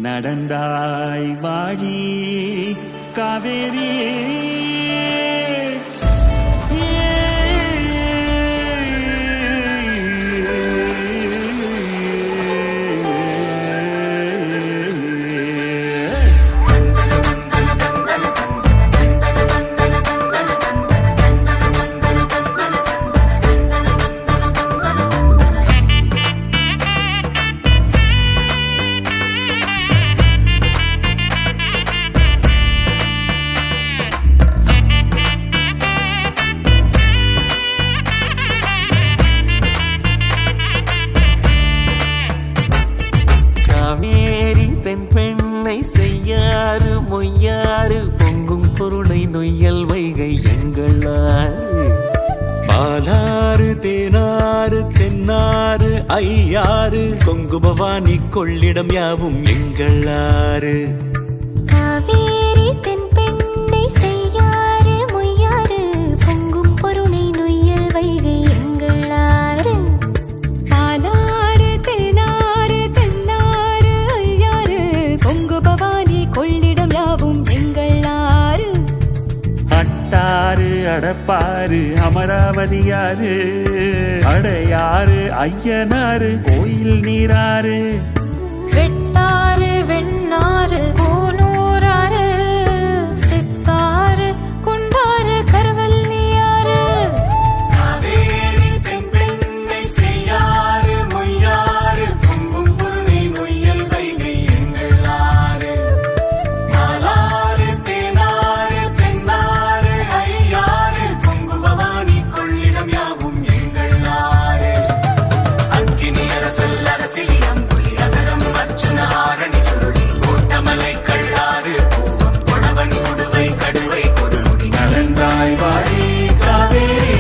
நடந்தாய் வாழி காவேரி பெண்ணை செய்யாறு மொய்யாறு பொங்கும் பொருளை நொய்யல் வைகை எங்களாறு பாலாறு தேனாறு தென்னாறு ஐயாறு கொங்கு பவானி கொள்ளிடம் யாவும் எங்களாறு காவேரி தென் பெண்ணை செய்யாறு மொய்யாறு பொங்கும் பொருளை நொய்யல் வைகை எங்களாறு பாலாறு தேனாறு தென்னாறு ஐயாறு கொங்கு பவானி கொள்ளிடம் யாவும் எங்களாறு அட்டாறு அடப்பாறு அமராவதியாறு அடையாறு ஐயனாறு கோயில் நீராறு வெட்டாறு வெண்ணாறு கோனூராறு சித்தாறு குண்டாறு கருவல்லியாறு காவேரி தென் பெண்ணை செய்யாறு மொய்யாறு பொங்கும் பொருளை நொய்யல் வைகை எங்களாறு பாலாறு தேனாறு தென்னாறு ஐயாறு கொங்கு பவானி கொள்ளிடம் யாவும் எங்களாறு அக்கினி அரசல் அரசிலி அம்புலி அகரம் அர்ச்சுன ஆரணி சுருளி கோட்டமலை கள்ளாறு பூவம் கொணவன் கொடுவை கடுவை கொடுமுடி நடந்தாய் வாழி காவேரி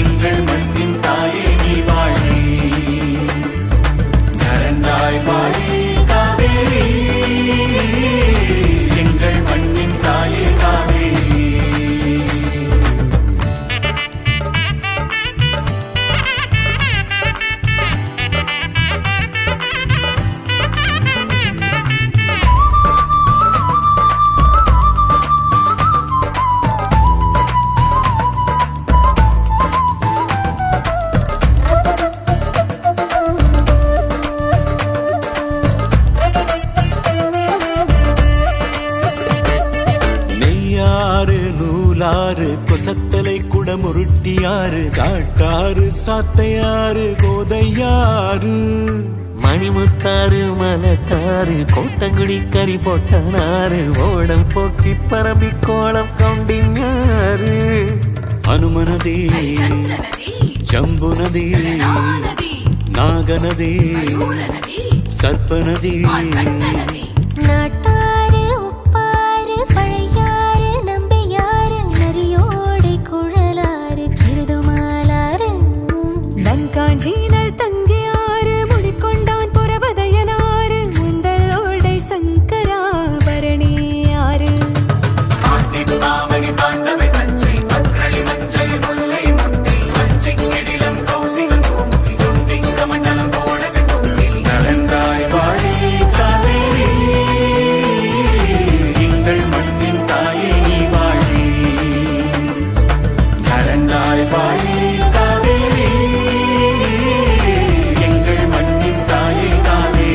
எங்கள் மண்ணின் தாயே நீ வாழி நடந்தாய் வாழி காவேரி எங்கள் மண்ணின் தாயே காவேரி நெய்யாறு நூலாறு கொசத்தலை குடமுருட்டியாறு காட்டாறு சாத்தையாறு கோதையாறு மணிமுத்தாறு மலத்தாறு கோட்டங்குடி கறி போட்டனாறு ஓடம் போக்கி பரம்பி கோலம் கவுண்டிங்காறு அனுமனதி ஜம்புநதி நாகநதி சர்ப்பநதி நாட்டாறு உப்பாறு பழையாறு நம்பியாறு நரியோடை குழலாறு கிருதுமாலாறு தங்காஞ்சீனல் தங்கியாறு முடிக்கொண்டான் புறபதையனாறு முந்தலோடை சங்கராபரணியாறு பாவனி பாண்டவை பஞ்சை பக்ரளி மஞ்சள் முல்லை முட்டை வஞ்சி கெடிலம் கௌசிகம் பூமுகி தொண்டிங்க மண்டலம் போடகன் தொங்கில் நடந்தாய் வாழி காவேரி எங்கள் மண்ணின் தாயே நீ வாழி நடந்தாய் வாழி காவேரி எங்கள் மண்ணின் தாயே காவேரி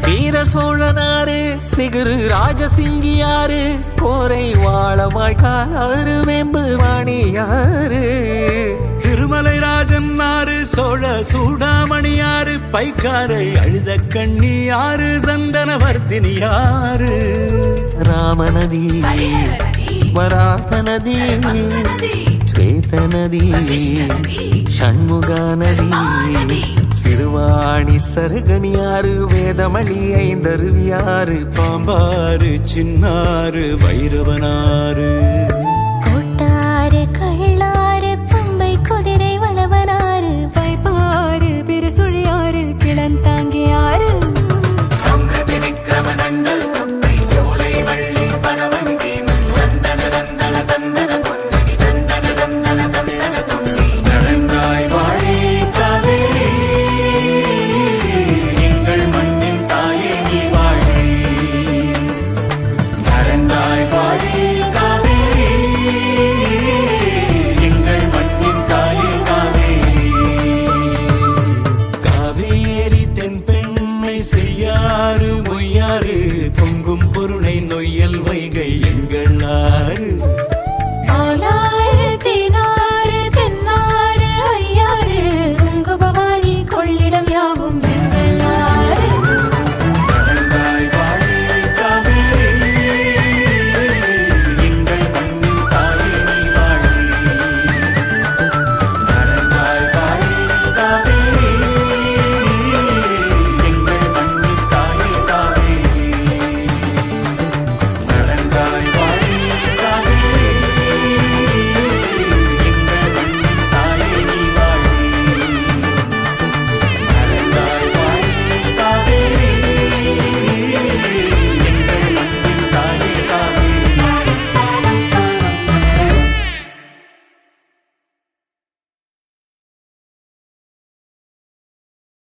வீர சோழனாறு சிகுரு ராஜசிங்கியாறு கோரை வாழமாய் காலாறு வெம்பு வாணியாறு திருமலை ராஜன் ஆறு சோழ சூடாமணியாறு பைக்காரை அழுத கண்ணியாறு சந்தனவர்த்தினியாறு ராமநதி வராக நதி ஸ்வேத நதி ஷண்முக நதி சிறுவாணி சருகணியாறு வேதமளி ஐந்தருவியாறு பாம்பாறு சின்னாறு வைரவனாறு